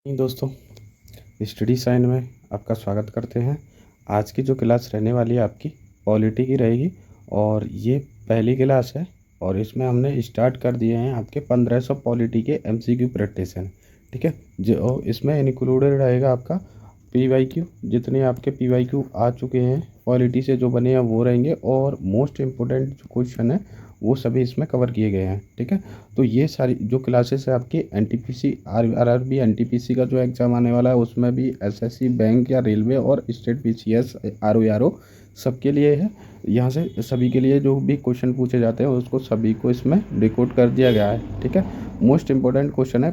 दोस्तों, study sign में आपका स्वागत करते हैं। आज की जो क्लास रहने वाली है आपकी पॉलिटी की रहेगी और ये पहली क्लास है और इसमें हमने स्टार्ट कर दिए हैं आपके 1500 पॉलिटी के एमसीक्यू प्रैक्टिस। ठीक है, जो इसमें इंक्लूडेड रहेगा आपका पीवाईक्यू। जितने आपके पीवाईक्यू आ चुके हैं पॉलिटी से जो बने हैं वो रहेंगे और मोस्ट इम्पोर्टेंट जो क्वेश्चन है वो सभी इसमें कवर किए गए हैं। ठीक है, तो ये सारी जो क्लासेस है आपकी एनटीपीसी आरआरबी एनटीपीसी का जो एग्ज़ाम आने वाला है उसमें भी एसएससी बैंक या रेलवे और स्टेट पीसीएस आरओ सबके लिए है। यहाँ से सभी के लिए जो भी क्वेश्चन पूछे जाते हैं उसको सभी को इसमें डिकोड कर दिया गया है। ठीक है, मोस्ट इम्पोर्टेंट क्वेश्चन है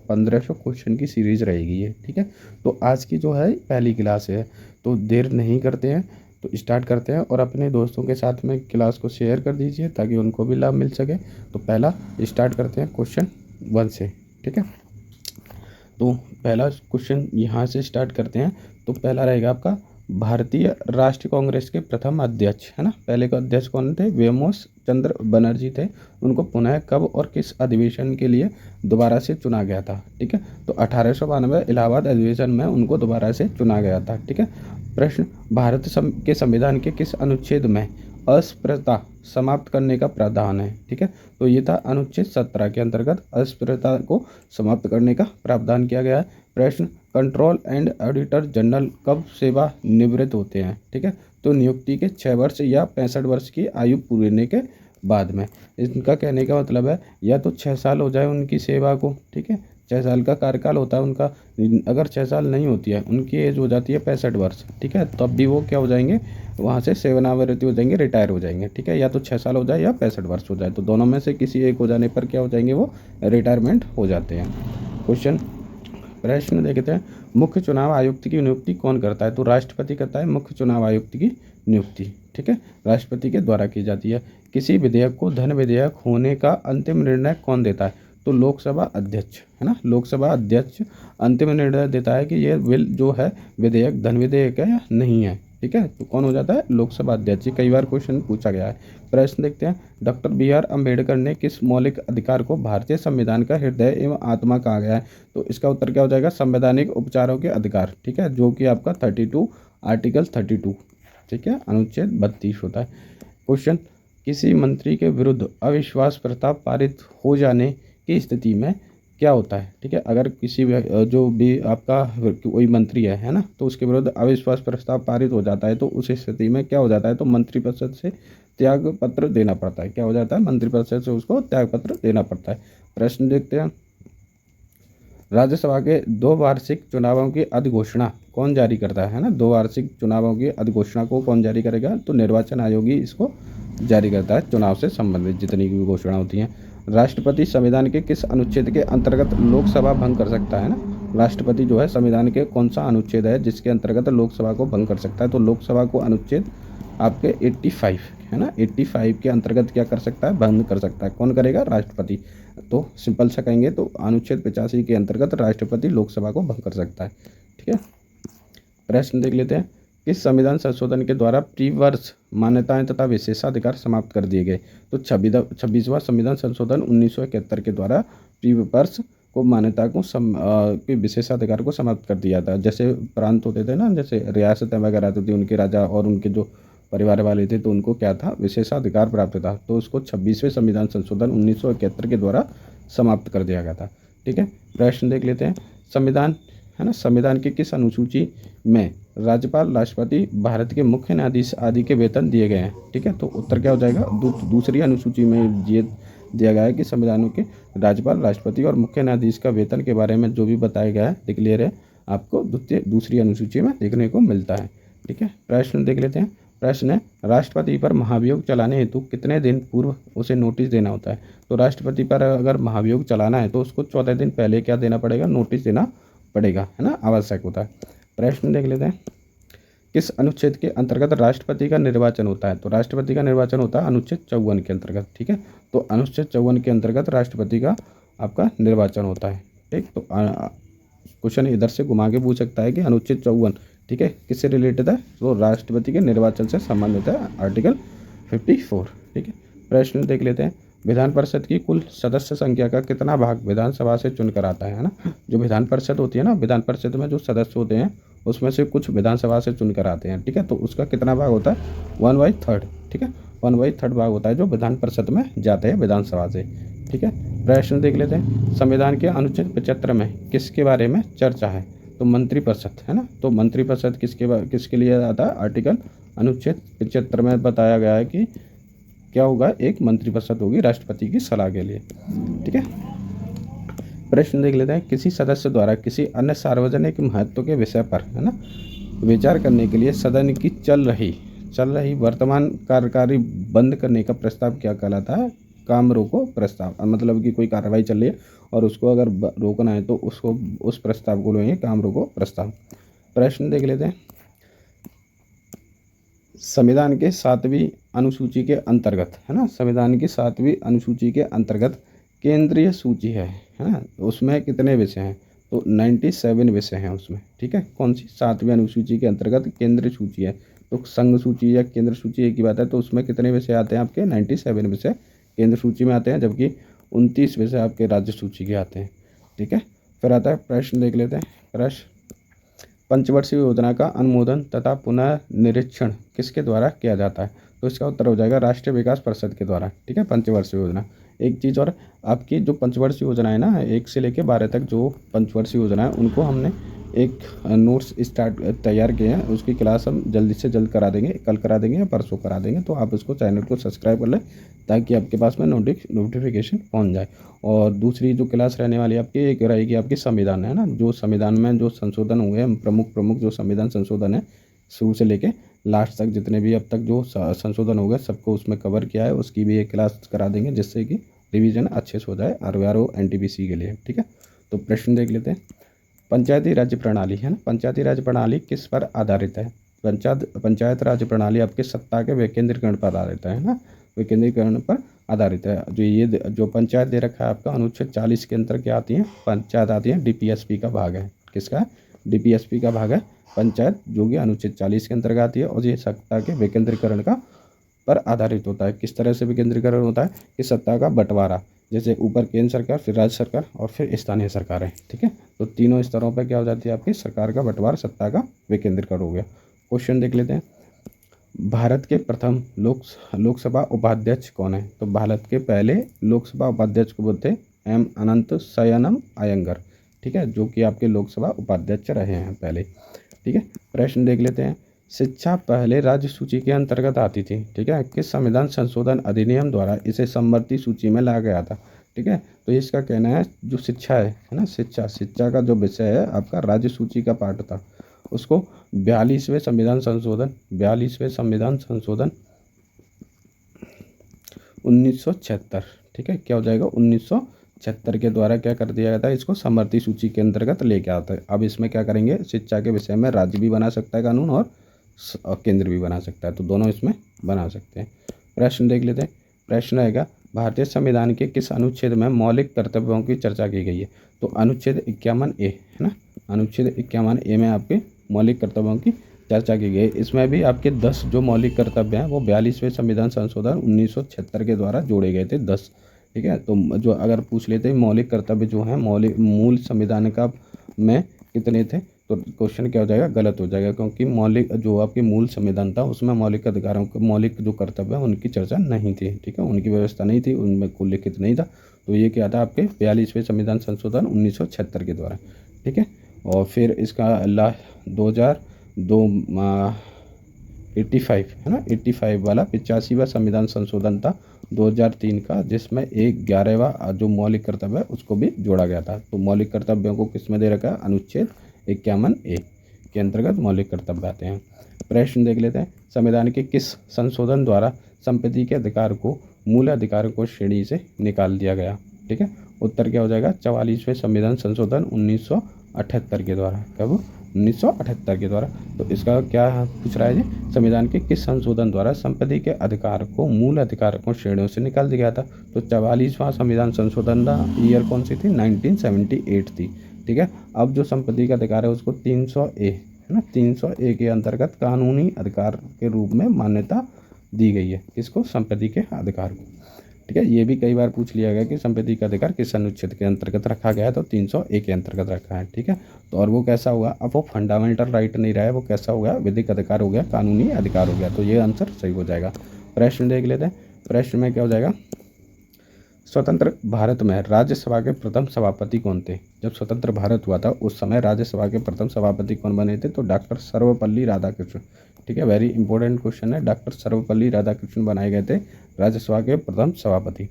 1500 क्वेश्चन की सीरीज़ रहेगी ये। ठीक है, तो आज की जो है पहली क्लास है, तो देर नहीं करते हैं, तो स्टार्ट करते हैं और अपने दोस्तों के साथ में क्लास को शेयर कर दीजिए ताकि उनको भी लाभ मिल सके। तो पहला स्टार्ट करते हैं क्वेश्चन 1 से। ठीक है, तो पहला क्वेश्चन यहाँ से स्टार्ट करते हैं। तो पहला रहेगा आपका भारतीय राष्ट्रीय कांग्रेस के प्रथम अध्यक्ष, है ना। पहले का अध्यक्ष कौन थे? व्योमकेश चंद्र बनर्जी थे। उनको पुनः कब और किस अधिवेशन के लिए दोबारा से चुना गया था? ठीक है, तो 1892 इलाहाबाद अधिवेशन में उनको दोबारा से चुना गया था। ठीक है, प्रश्न, भारत के संविधान के किस अनुच्छेद में अस्पृश्यता समाप्त करने का प्रावधान है? ठीक है, तो ये था अनुच्छेद 17 के अंतर्गत अस्पृश्यता को समाप्त करने का प्रावधान किया गया है। प्रश्न, कंट्रोल एंड ऑडिटर जनरल कब सेवा निवृत्त होते हैं? ठीक है, तो नियुक्ति के 6 वर्ष या 65 वर्ष की आयु पूरी होने के बाद में। इनका कहने का मतलब है या तो 6 साल हो जाए उनकी सेवा को। ठीक है, 6 साल का कार्यकाल होता है उनका। अगर 6 साल नहीं होती है, उनकी एज हो जाती है 65 वर्ष। ठीक है, तब भी वो क्या हो जाएंगे, वहाँ से सेवानिवृत्ति हो जाएंगे, रिटायर हो जाएंगे। ठीक है, या तो 6 साल हो जाए या 65 वर्ष हो जाए, तो दोनों में से किसी एक हो जाने पर क्या हो जाएंगे, वो रिटायरमेंट हो जाते हैं। प्रश्न देखते हैं, मुख्य चुनाव आयुक्त की नियुक्ति कौन करता है? तो राष्ट्रपति करता है मुख्य चुनाव आयुक्त की नियुक्ति। ठीक है, राष्ट्रपति के द्वारा की जाती है। किसी विधेयक को धन विधेयक होने का अंतिम निर्णय कौन देता है? तो लोकसभा अध्यक्ष, है ना। लोकसभा अध्यक्ष अंतिम निर्णय देता है कि ये बिल जो है विधेयक धन विधेयक है या नहीं है। ठीक है, तो कौन हो जाता है? लोकसभा अध्यक्ष। कई बार क्वेश्चन पूछा गया है। प्रश्न देखते हैं, डॉक्टर BR अम्बेडकर ने किस मौलिक अधिकार को भारतीय संविधान का हृदय एवं आत्मा कहा गया है? तो इसका उत्तर क्या हो जाएगा? संवैधानिक उपचारों के अधिकार। ठीक है, जो कि आपका 32 आर्टिकल 32, ठीक है, अनुच्छेद 32 होता है। क्वेश्चन, किसी मंत्री के विरुद्ध अविश्वास प्रस्ताव पारित हो जाने की स्थिति में क्या होता है? ठीक है, अगर किसी जो भी आपका कोई मंत्री है ना, तो उसके विरुद्ध अविश्वास प्रस्ताव पारित हो जाता है तो उस स्थिति में क्या हो जाता है? तो मंत्रिपरिषद से त्याग पत्र देना पड़ता है। क्या हो जाता है? मंत्रिपरिषद से उसको त्याग पत्र देना पड़ता है। प्रश्न देखते हैं, राज्यसभा के 2 वार्षिक चुनावों की अधिघोषणा कौन जारी करता है ना। 2 वार्षिक चुनावों की अधिघोषणा को कौन जारी करेगा? तो निर्वाचन आयोग ही इसको जारी करता है, चुनाव से संबंधित जितनी भी घोषणा होती हैं। राष्ट्रपति संविधान के किस अनुच्छेद के अंतर्गत लोकसभा भंग कर सकता है ना। राष्ट्रपति जो है संविधान के कौन सा अनुच्छेद है जिसके अंतर्गत लोकसभा को भंग कर सकता है? तो लोकसभा को अनुच्छेद आपके 85, है ना, 85 के अंतर्गत क्या कर सकता है? बंद कर सकता है। कौन करेगा? राष्ट्रपति। तो सिंपल सा कहेंगे तो अनुच्छेद 85 के अंतर्गत राष्ट्रपति लोकसभा को भंग कर सकता है। ठीक है, प्रश्न देख लेते हैं, किस संविधान संशोधन के द्वारा प्रीवर्स मान्यताएं तथा विशेषाधिकार समाप्त कर दिए गए? तो 26वां संविधान संशोधन 1971 के द्वारा प्रीवर्स को मान्यता को के विशेषाधिकार को समाप्त कर दिया था। जैसे प्रांत होते थे ना, जैसे रियासतें वगैरह होती थी, उनके राजा और उनके जो परिवार वाले थे तो उनको क्या था? विशेषाधिकार प्राप्त था। तो उसको 26वें संविधान संशोधन 1971 के द्वारा समाप्त कर दिया गया था। ठीक है, प्रश्न देख लेते हैं, संविधान, है ना, संविधान की किस अनुसूची में राज्यपाल, राष्ट्रपति, भारत के मुख्य न्यायाधीश आदि के वेतन दिए गए हैं? ठीक है, तो उत्तर क्या हो जाएगा? दूसरी अनुसूची में ये दिया गया है कि संविधानों के राज्यपाल, राष्ट्रपति और मुख्य न्यायाधीश का वेतन के बारे में जो भी बताया गया है डिक्लेयर है आपको दूसरी अनुसूची में देखने को मिलता है। ठीक है, प्रश्न देख लेते हैं। प्रश्न है, राष्ट्रपति पर महाभियोग चलाने हेतु कितने दिन पूर्व उसे नोटिस देना होता है? तो राष्ट्रपति पर अगर महाभियोग चलाना है तो उसको 14 दिन पहले क्या देना पड़ेगा? नोटिस देना पड़ेगा, है ना, आवश्यक होता है। प्रश्न देख लेते हैं, किस अनुच्छेद के अंतर्गत राष्ट्रपति का निर्वाचन होता है? तो राष्ट्रपति का निर्वाचन होता है अनुच्छेद 54 के अंतर्गत। ठीक है, तो अनुच्छेद 54 के अंतर्गत राष्ट्रपति का आपका निर्वाचन होता है। ठीक, तो क्वेश्चन इधर से घुमा के पूछ सकता है कि अनुच्छेद 54, ठीक है, किससे रिलेटेड है? तो राष्ट्रपति के निर्वाचन से संबंधित है, आर्टिकल 54। ठीक है, प्रश्न देख लेते हैं, विधान परिषद की कुल सदस्य संख्या का कितना भाग विधानसभा से चुनकर आता है ना। जो विधान परिषद होती है ना, विधान परिषद में जो सदस्य होते हैं उसमें से कुछ विधानसभा से चुनकर आते हैं, ठीक है। तो उसका कितना भाग होता है, 1/3, ठीक है, 1/3 भाग होता है जो विधान परिषद में जाते हैं विधानसभा से, ठीक है। प्रश्न देख लेते हैं, संविधान के अनुच्छेद 75 में किसके बारे में चर्चा है, तो मंत्रिपरिषद है ना। तो मंत्रिपरिषद किसके लिए आता है, आर्टिकल अनुच्छेद 75 में बताया गया है कि क्या होगा, एक मंत्रिपरिषद होगी राष्ट्रपति की सलाह के लिए, ठीक है। प्रश्न देख लेते हैं, किसी सदस्य द्वारा किसी अन्य सार्वजनिक महत्व के विषय पर है ना विचार करने के लिए सदन की चल रही वर्तमान कार्यकारी बंद करने का प्रस्ताव क्या कहलाता है, काम रोको प्रस्ताव। मतलब कि कोई कार्रवाई चल रही है और उसको अगर रोकना है तो उसको उस प्रस्ताव को लेंगे काम रोको प्रस्ताव। प्रश्न देख लेते हैं, संविधान के 7वीं अनुसूची के अंतर्गत है ना, संविधान की 7वीं अनुसूची के अंतर्गत केंद्रीय सूची है ना, उसमें कितने विषय हैं, तो 97 विषय हैं उसमें, ठीक है। कौन सी, 7वीं अनुसूची के अंतर्गत केंद्रीय सूची है, तो संघ सूची या केंद्र सूची एक ही बात है। तो उसमें कितने विषय आते हैं आपके, 97 विषय केंद्र सूची में आते हैं, जबकि 29 विषय आपके राज्य सूची के आते हैं, ठीक है। फिर आता है प्रश्न देख लेते हैं, प्रश्न, पंचवर्षीय योजना का अनुमोदन तथा पुनर्निरीक्षण किसके द्वारा किया जाता है, तो इसका उत्तर हो जाएगा राष्ट्रीय विकास परिषद के द्वारा, ठीक है। पंचवर्षीय योजना, एक चीज़ और, आपकी जो पंचवर्षीय योजना है ना, 1 से लेकर 12 तक जो पंचवर्षीय योजना है उनको हमने एक नोट्स तैयार किए हैं, उसकी क्लास हम जल्दी से जल्द करा देंगे, कल करा देंगे या परसों करा देंगे। तो आप उसको चैनल को सब्सक्राइब कर लें ताकि आपके पास में नोटिफिकेशन पहुंच जाए। और दूसरी जो क्लास रहने वाली आपकी, एक रहेगी आपकी संविधान है ना, जो संविधान में जो संशोधन हुए हैं, प्रमुख जो संविधान संशोधन है शुरू से लेके लास्ट तक, जितने भी अब तक जो संशोधन हो गए सबको उसमें कवर किया है, उसकी भी एक क्लास करा देंगे जिससे कि रिवीजन अच्छे से हो जाए RO NTPC के लिए, ठीक है। तो प्रश्न देख लेते हैं, पंचायती राज्य प्रणाली है ना, पंचायती राज्य प्रणाली किस पर आधारित है, पंचायत राज्य प्रणाली आपके सत्ता के विकेंद्रीकरण पर आधारित है ना, विकेंद्रीकरण पर आधारित है। जो पंचायत दे रखा है आपका अनुच्छेद 40 के अंतर्गत क्या आती है, पंचायत आती है, DPSP का भाग है, किसका, DPSP का भाग है पंचायत, जो कि अनुच्छेद 40 के अंतर्गत आती है। और ये सत्ता के विकेंद्रीकरण का पर आधारित होता है। किस तरह से विकेंद्रीकरण होता है, कि सत्ता का बंटवारा, जैसे ऊपर केंद्र सरकार, फिर राज्य सरकार और फिर स्थानीय सरकारें, ठीक है। तो तीनों स्तरों पर क्या हो जाती है आपकी सरकार का बंटवारा, सत्ता का विकेंद्रीकरण हो गया। क्वेश्चन देख लेते हैं, भारत के प्रथम लोकसभा उपाध्यक्ष कौन है, तो भारत के पहले लोकसभा उपाध्यक्ष को बोलते हैं M अनंत शयनम अयंगर, ठीक है, जो कि आपके लोकसभा उपाध्यक्ष रहे हैं पहले, ठीक है। प्रश्न देख लेते हैं, शिक्षा पहले राज्य सूची के अंतर्गत आती थी, ठीक है, किस संविधान संशोधन अधिनियम द्वारा इसे समवर्ती सूची में लाया गया था, ठीक है। तो इसका कहना है जो शिक्षा है ना, शिक्षा का जो विषय है आपका राज्य सूची का पार्ट था, उसको 42वें संविधान संशोधन 1976, ठीक है, क्या हो जाएगा 1976 के द्वारा क्या कर दिया गया था, इसको समवर्ती सूची के अंतर्गत लेके आता है। अब इसमें क्या करेंगे, शिक्षा के विषय में राज्य भी बना सकता है कानून और केंद्र भी बना सकता है, तो दोनों इसमें बना सकते हैं। प्रश्न देख लेते हैं, प्रश्न रहेगा, भारतीय संविधान के किस अनुच्छेद में मौलिक कर्तव्यों की चर्चा की गई है, तो अनुच्छेद 51A है ना, अनुच्छेद 51A में आपके मौलिक कर्तव्यों की चर्चा की गई। इसमें भी आपके 10 जो मौलिक कर्तव्य हैं वो 42वें संविधान संशोधन 1976 के द्वारा जोड़े गए थे 10, ठीक है। तो जो अगर पूछ लेते हैं मौलिक कर्तव्य जो हैं मूल संविधान का में कितने थे, तो क्वेश्चन क्या हो जाएगा, गलत हो जाएगा, क्योंकि मौलिक जो आपके मूल संविधान था उसमें मौलिक अधिकारों के मौलिक जो कर्तव्य है उनकी चर्चा नहीं थी, ठीक है, उनकी व्यवस्था नहीं थी, उनमें उल्लिखित नहीं था। तो ये क्या था आपके 42वें संविधान संशोधन 1976 के द्वारा, ठीक है। और फिर इसका 85 है ना, 85 वाला 85वां संविधान संशोधन था 2003 का, जिसमें एक 11वां जो मौलिक कर्तव्य है उसको भी जोड़ा गया था। तो मौलिक कर्तव्यों को किस में दे रखा है, अनुच्छेद 51A के अंतर्गत मौलिक कर्तव्य आते हैं। प्रश्न देख लेते हैं, संविधान के किस संशोधन द्वारा संपत्ति के अधिकार को मूल अधिकार को श्रेणी से निकाल दिया गया, ठीक है। उत्तर क्या हो जाएगा, 44वें संविधान संशोधन 1978 के द्वारा, कब 1978 के द्वारा। तो इसका क्या पूछ रहा है जी, संविधान के किस संशोधन द्वारा संपत्ति के अधिकार को मूल अधिकार को श्रेणियों से निकाल दिया गया था, तो 44वां संविधान संशोधन का ईयर कौन सी थी, 1978 थी, ठीक है। अब जो संपत्ति का अधिकार है उसको 300A है ना, 300A के अंतर्गत कानूनी अधिकार के रूप में मान्यता दी गई है, इसको संपत्ति के अधिकार को। ठीक है, ये भी कई बार पूछ लिया गया कि संपत्ति का अधिकार किस अनुच्छेद के अंतर्गत रखा गया है, तो 301 के अंतर्गत रखा है। ठीक है, तो और वो कैसा हुआ, अब वो फंडामेंटल राइट नहीं रहा है, वो कैसा हो गया, विधिक अधिकार हो गया, कानूनी अधिकार हो गया। तो ये आंसर सही हो जाएगा। प्रश्न देख लेते हैं। प्रश्न में क्या हो जाएगा, स्वतंत्र भारत में राज्यसभा के प्रथम सभापति कौन थे। जब स्वतंत्र भारत हुआ था उस समय राज्यसभा के प्रथम सभापति कौन बने थे, तो डॉक्टर सर्वपल्ली राधाकृष्णन। ठीक है, वेरी इंपॉर्टेंट क्वेश्चन है, डॉक्टर सर्वपल्ली राधाकृष्णन बनाए गए थे राज्यसभा के प्रथम सभापति।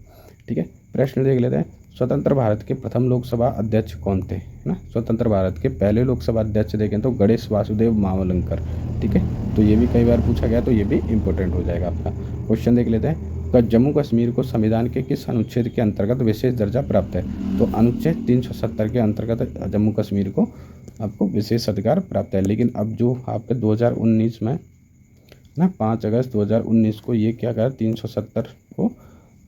ठीक है, प्रश्न देख लेते हैं। स्वतंत्र भारत के प्रथम लोकसभा अध्यक्ष कौन थे, है ना। स्वतंत्र भारत के पहले लोकसभा अध्यक्ष देखें तो गणेश वासुदेव मावलंकर। ठीक है, तो ये भी कई बार पूछा गया, तो ये भी इंपॉर्टेंट हो जाएगा आपका। क्वेश्चन देख लेते हैं। जम्मू कश्मीर को संविधान के किस अनुच्छेद के अंतर्गत विशेष दर्जा प्राप्त है, तो अनुच्छेद 370 के अंतर्गत जम्मू कश्मीर को आपको विशेष अधिकार प्राप्त है। लेकिन अब जो आपके 2019 में ना 5 अगस्त 2019 को ये क्या कहा, 370 को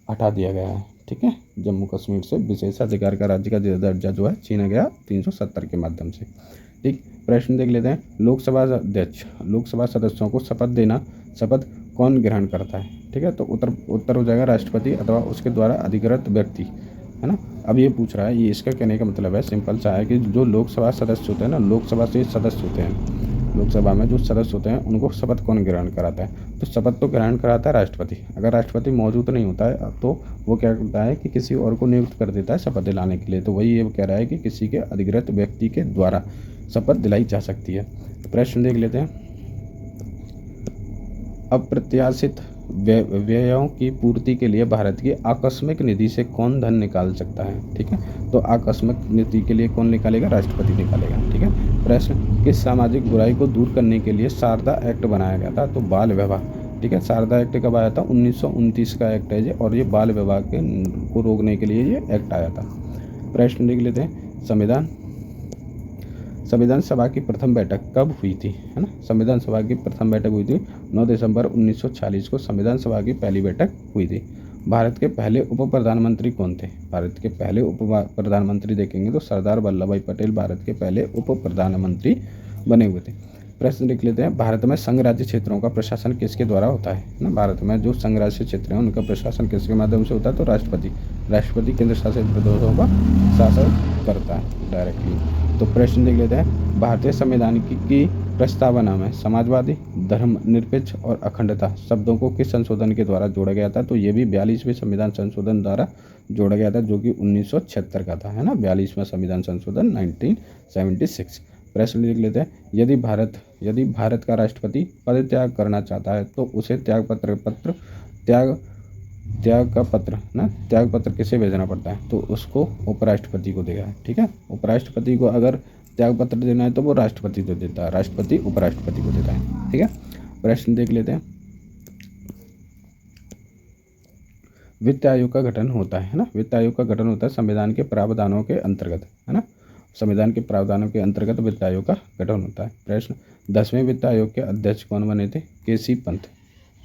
हटा दिया गया है। ठीक है, जम्मू कश्मीर से विशेष अधिकार का राज्य का दर्जा जो है छीना गया 370 के माध्यम से। ठीक, प्रश्न देख लेते हैं। लोकसभा सदस्यों को शपथ कौन ग्रहण करता है। ठीक है, तो उत्तर हो जाएगा राष्ट्रपति अथवा उसके द्वारा अधिकृत व्यक्ति, है ना। अब ये पूछ रहा है, ये इसका कहने का मतलब है सिंपल सा है कि जो लोकसभा सदस्य होते हैं ना, लोकसभा से सदस्य होते हैं, लोकसभा में जो सदस्य होते हैं उनको शपथ कौन ग्रहण कराता है, तो शपथ तो ग्रहण कराता है राष्ट्रपति। अगर राष्ट्रपति मौजूद नहीं होता है तो वो क्या करता है कि किसी और को नियुक्त कर देता है शपथ दिलाने के लिए। तो वही ये कह रहा है कि किसी के अधिकृत व्यक्ति के द्वारा शपथ दिलाई जा सकती है। प्रश्न देख लेते हैं। अप्रत्याशित व्ययों की पूर्ति के लिए भारत की आकस्मिक निधि से कौन धन निकाल सकता है। ठीक है, तो आकस्मिक निधि के लिए कौन निकालेगा, राष्ट्रपति निकालेगा। ठीक है, प्रश्न किस सामाजिक बुराई को दूर करने के लिए शारदा एक्ट बनाया गया था, तो बाल विवाह। ठीक है, शारदा एक्ट कब आया था, 1929 का एक्ट है ये, और ये बाल विवाह को रोकने के लिए ये एक्ट आया था। प्रश्न देख लेते हैं। संविधान सभा की प्रथम बैठक कब हुई थी, है ना। संविधान सभा की प्रथम बैठक हुई थी 9 दिसंबर 1946 को संविधान सभा की पहली बैठक हुई थी। भारत के पहले उप प्रधानमंत्री कौन थे। भारत के पहले उप प्रधानमंत्री देखेंगे तो सरदार वल्लभ भाई पटेल भारत के पहले उप प्रधानमंत्री बने हुए थे। प्रश्न देख लेते हैं। भारत में संघ राज्य क्षेत्रों का प्रशासन किसके द्वारा होता है ना। भारत में जो संघ राज्य क्षेत्र हैं उनका प्रशासन किसके माध्यम से होता है, तो राष्ट्रपति केंद्र शासित प्रदेशों का शासन करता है डायरेक्टली। तो प्रश्न देख लेते हैं। भारतीय संविधान की प्रस्तावना में समाजवादी, धर्मनिरपेक्ष और अखंडता शब्दों को किस संशोधन के द्वारा जोड़ा गया था, तो ये भी 42वें संविधान संशोधन द्वारा जोड़ा गया था, जो कि 1976 का था, है ना। 42वां संविधान संशोधन 1976। प्रश्न लिख लेते हैं। यदि भारत का राष्ट्रपति पद त्याग करना चाहता है तो उसे त्याग पत्र किसे भेजना पड़ता है, तो उसको उपराष्ट्रपति को देगा। ठीक है, उपराष्ट्रपति को अगर त्याग पत्र देना है तो वो राष्ट्रपति को देता है, राष्ट्रपति उपराष्ट्रपति को देता है। ठीक है, प्रश्न देख लेते हैं। वित्त आयोग का गठन होता है ना। वित्त आयोग का गठन होता है संविधान के प्रावधानों के अंतर्गत, है ना। संविधान के प्रावधानों के अंतर्गत वित्त आयोग का गठन होता है। प्रश्न 10वें वित्त आयोग के अध्यक्ष कौन बने थे, केसी पंत,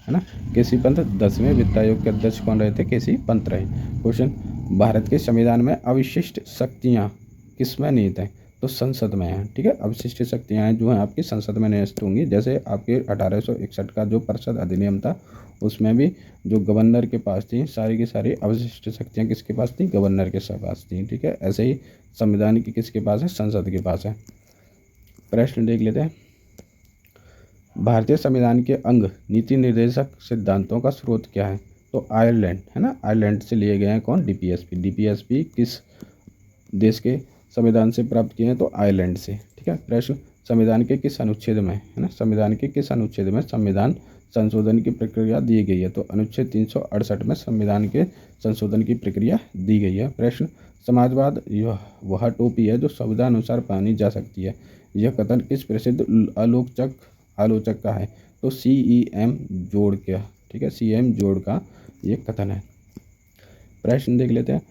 है ना। केसी पंत 10वें वित्त आयोग के अध्यक्ष कौन रहे थे, केसी पंत रहे। क्वेश्चन भारत के संविधान में अविशिष्ट शक्तियाँ किसमें निहित हैं, तो संसद में है। ठीक है, अविशिष्ट शक्तियाँ जो हैं आपकी संसद में निहित होंगी। जैसे आपके 1861 का जो परिषद अधिनियम था उसमें भी जो गवर्नर के पास थी सारी की सारी अवशिष्ट शक्तियाँ किसके पास थी, गवर्नर के पास थी। ठीक है, ऐसे ही संविधान की किसके पास है, संसद के पास है। प्रश्न देख लेते हैं। भारतीय संविधान के अंग नीति निर्देशक सिद्धांतों का स्रोत क्या है, तो आयरलैंड, है ना। आयरलैंड से लिए गए हैं कौन, डीपीएसपी किस देश के संविधान से प्राप्त किए हैं, तो आयरलैंड से। ठीक है, प्रश्न संविधान के किस अनुच्छेद में, है ना, संविधान के किस अनुच्छेद में संविधान संशोधन की प्रक्रिया दी गई है, तो अनुच्छेद 368 में संविधान के संशोधन की प्रक्रिया दी गई है। प्रश्न समाजवाद वह टोपी है जो संविधानुसार पहनी जा सकती है, यह कथन किस प्रसिद्ध आलोचक का है, तो CEM जोड़ का। ठीक है, CEM जोड़ का ये कथन है। प्रश्न देख लेते हैं।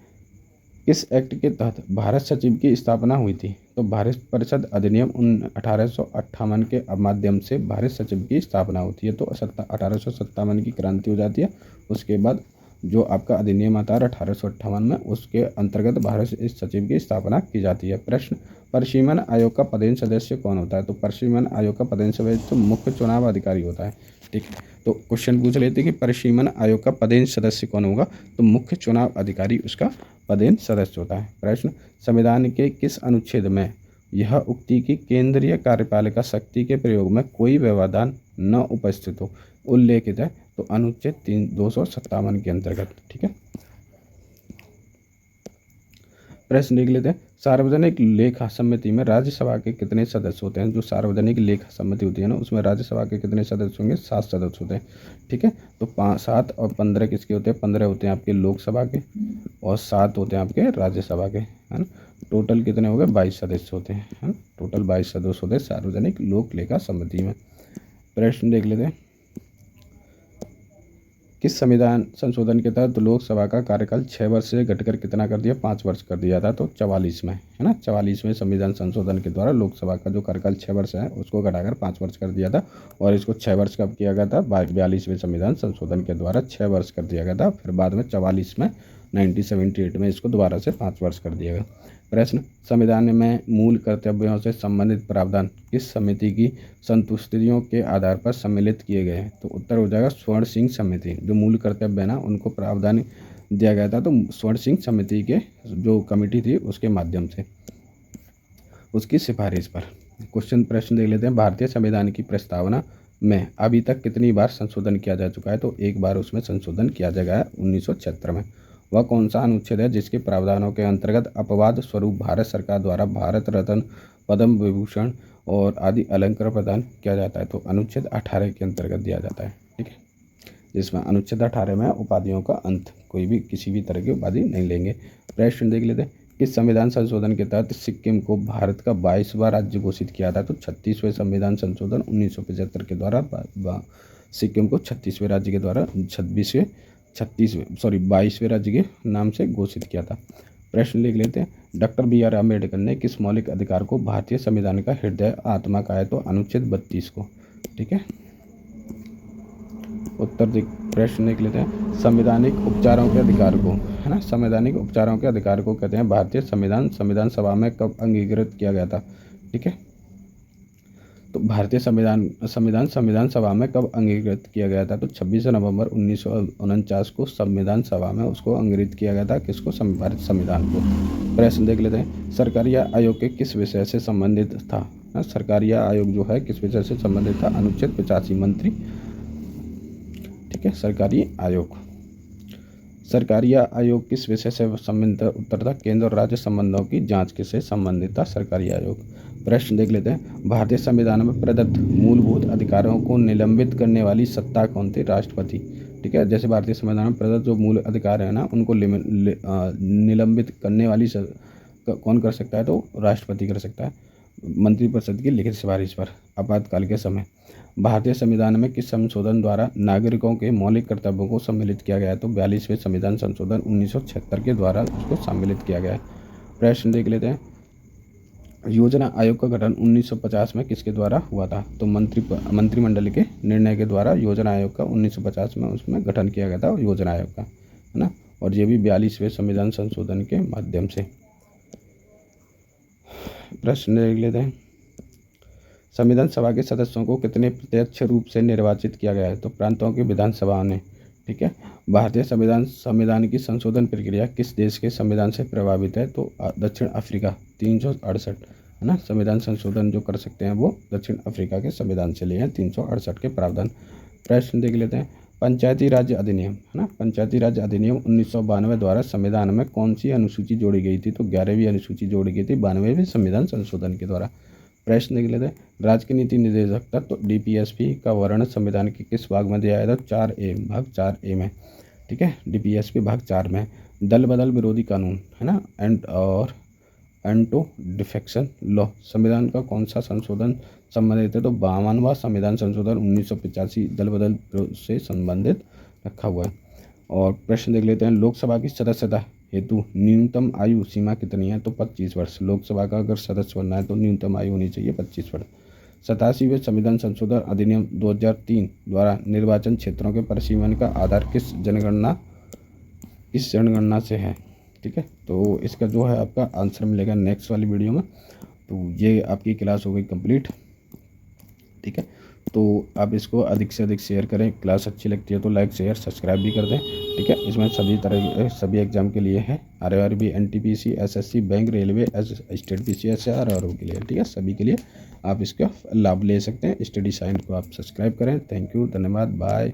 किस एक्ट के तहत भारत सचिव की स्थापना हुई थी, तो भारत परिषद अधिनियम 1858 के माध्यम से भारत सचिव की स्थापना होती है। तो 1857 की क्रांति हो जाती है, उसके बाद जो आपका अधिनियम आता है 1858 में, उसके अंतर्गत भारत सचिव की स्थापना की जाती है। प्रश्न परिसीमन आयोग का पदेन सदस्य कौन होता है, तो परिसीमन आयोग का पदेन सदस्य मुख्य चुनाव अधिकारी होता है। ठीक है। तो क्वेश्चन पूछ लेते हैं कि परिसीमन आयोग का पदेन सदस्य कौन होगा, तो मुख्य चुनाव अधिकारी उसका पदेन सदस्य होता है। प्रश्न, संविधान के किस अनुच्छेद में यह उक्ति की केंद्रीय कार्यपालिका शक्ति के प्रयोग में कोई व्यवधान न उपस्थित हो उल्लेखित है, तो अनुच्छेद 257 के अंतर्गत। ठीक है। प्रश्न देख लेते हैं, सार्वजनिक लेखा समिति में राज्यसभा के कितने सदस्य होते हैं। जो सार्वजनिक लेखा समिति होती है ना, उसमें राज्यसभा के कितने सदस्य होंगे, 7 सदस्य होते हैं। ठीक है। तो 5, 7 और 15 किसके होते हैं, 15 होते हैं आपके लोकसभा के और 7 होते हैं आपके राज्यसभा के, है ना। टोटल कितने हो गए, 22 सदस्य होते हैं, है ना। टोटल 22 सदस्य होते हैं सार्वजनिक लोक लेखा समिति में। प्रश्न देख लेते हैं, किस संविधान संशोधन के तहत लोकसभा का कार्यकाल 6 वर्ष से घटकर कितना कर दिया, 5 वर्ष कर दिया था, तो 44 में, है ना। 44वें संविधान संशोधन के द्वारा लोकसभा का जो कार्यकाल 6 वर्ष है उसको घटाकर 5 वर्ष कर दिया था। और इसको 6 वर्ष कब किया गया था, 42वें संविधान संशोधन के द्वारा 6 वर्ष कर दिया गया था। फिर बाद में 44 में 1978 में इसको दोबारा से 5 वर्ष कर दिया गया। प्रश्न, संविधान में मूल कर्तव्यों से संबंधित प्रावधान किस समिति की संतुष्टियों के आधार पर सम्मिलित किए गए हैं, तो उत्तर हो जाएगा स्वर्ण सिंह समिति। जो मूल कर्तव्य है ना उनको प्रावधान दिया गया था, तो स्वर्ण सिंह समिति के जो कमेटी थी उसके माध्यम से उसकी सिफारिश पर। प्रश्न देख लेते हैं, भारतीय संविधान की प्रस्तावना में अभी तक कितनी बार संशोधन किया जा चुका है, तो एक बार उसमें संशोधन किया जा गया है 1976 में। वह कौन सा अनुच्छेद है जिसके प्रावधानों के अंतर्गत अपवाद स्वरूप भारत सरकार द्वारा भारत रत्न, पद्म विभूषण और आदि अलंकार प्रदान किया जाता है, तो अनुच्छेद 18 के अंतर्गत दिया जाता है। ठीक है। जिसमें अनुच्छेद 18 में उपाधियों का अंत, कोई भी किसी भी तरह की उपाधि नहीं लेंगे। प्रश्न देख लेते हैं, किस संविधान संशोधन के तहत सिक्किम को भारत का 22वां राज्य घोषित किया था, तो 36वें संविधान संशोधन 1975 के द्वारा सिक्किम को 36वें राज्य के द्वारा 22वें राज्य के नाम से घोषित किया था। प्रश्न लिख लेते हैं, डॉक्टर BR अम्बेडकर ने किस मौलिक अधिकार को भारतीय संविधान का हृदय आत्मा कहा है, तो अनुच्छेद 32 को। ठीक है। प्रश्न लिख लेते हैं, संवैधानिक उपचारों के अधिकार को, है ना, संवैधानिक उपचारों के अधिकार को कहते हैं भारतीय संविधान सभा में कब अंगीकृत किया गया था। ठीक है। तो भारतीय संविधान सभा में कब अंगीकृत किया गया था, तो 26 नवंबर 1949 को संविधान सभा में उसको अंगीकृत किया गया था। किसको, भारतीय संविधान को। प्रश्न देख लेते हैं, सरकारी आयोग के किस विषय से संबंधित था। सरकारी आयोग जो है किस विषय से संबंधित था, अनुच्छेद 85 मंत्री। ठीक है। सरकारी आयोग किस विषय से संबंधित, उत्तर था केंद्र और राज्य संबंधों की जांच किससे संबंधित था, सरकारी आयोग। प्रश्न देख लेते हैं, भारतीय संविधान में प्रदत्त मूलभूत अधिकारों को निलंबित करने वाली सत्ता कौन थी, राष्ट्रपति। ठीक है। जैसे भारतीय संविधान में प्रदत्त जो मूल अधिकार है ना उनको निलंबित करने वाली कौन कर सकता है, तो राष्ट्रपति कर सकता है मंत्रिपरिषद की लिखित सिफारिश पर आपातकाल के समय। भारतीय संविधान में किस संशोधन द्वारा नागरिकों के मौलिक कर्तव्यों को सम्मिलित किया गया है, तो 42वें संविधान संशोधन 1976 के द्वारा उसको सम्मिलित किया गया है। प्रश्न देख लेते हैं, योजना आयोग का गठन 1950 में किसके द्वारा हुआ था, तो मंत्रिमंडल के निर्णय के द्वारा योजना आयोग का 1950 में उसमें गठन किया गया था योजना आयोग का, है ना। और ये भी 42वें संविधान संशोधन के माध्यम से। प्रश्न देख लेते हैं, संविधान सभा के सदस्यों को कितने प्रत्यक्ष रूप से निर्वाचित किया गया है, तो प्रांतों की विधानसभा ने। ठीक है। भारतीय संविधान की संशोधन प्रक्रिया किस देश के संविधान से प्रभावित है, तो दक्षिण अफ्रीका 368, है ना। संविधान संशोधन जो कर सकते हैं वो दक्षिण अफ्रीका के संविधान से लिए हैं 368 के प्रावधान। प्रश्न देख लेते हैं, पंचायती राज अधिनियम, है ना, पंचायती राज अधिनियम 1992 द्वारा संविधान में कौन सी अनुसूची जोड़ी गई थी, तो 11वीं अनुसूची जोड़ी गई थी 92वें संविधान संशोधन के द्वारा। प्रश्न देख लेते हैं, राज्य की नीति निर्देशक तत्व DPSP का वर्णन संविधान के किस भाग में दिया गया था, 4A भाग 4A में। ठीक है। DPSP भाग 4 में। दल बदल विरोधी कानून, है ना, एंटो डिफेक्शन लॉ संविधान का कौन सा संशोधन संबंधित है, तो 52वां संविधान संशोधन 1985 दल बदल से संबंधित रखा हुआ है। और प्रश्न देख लेते हैं, लोकसभा की सदस्यता हेतु न्यूनतम आयु सीमा कितनी है, तो 25 वर्ष। लोकसभा का अगर सदस्य बनना है तो न्यूनतम आयु होनी चाहिए 25 वर्ष। 87वें संविधान संशोधन अधिनियम 2003 द्वारा निर्वाचन क्षेत्रों के परिसीमन का आधार किस जनगणना से है। ठीक है। तो इसका जो है आपका आंसर मिलेगा नेक्स्ट वाली वीडियो में। तो ये आपकी क्लास हो गई कंप्लीट। ठीक है। तो आप इसको अधिक से अधिक शेयर करें। क्लास अच्छी लगती है तो लाइक शेयर सब्सक्राइब भी कर दें, ठीक है। इसमें सभी एग्ज़ाम के लिए है, RRB, NTPC, SSC, bank, railway, state PCS, RRO के लिए, ठीक है। सभी के लिए आप इसका लाभ ले सकते हैं। स्टडी साइन को आप सब्सक्राइब करें। थैंक यू, धन्यवाद, बाय।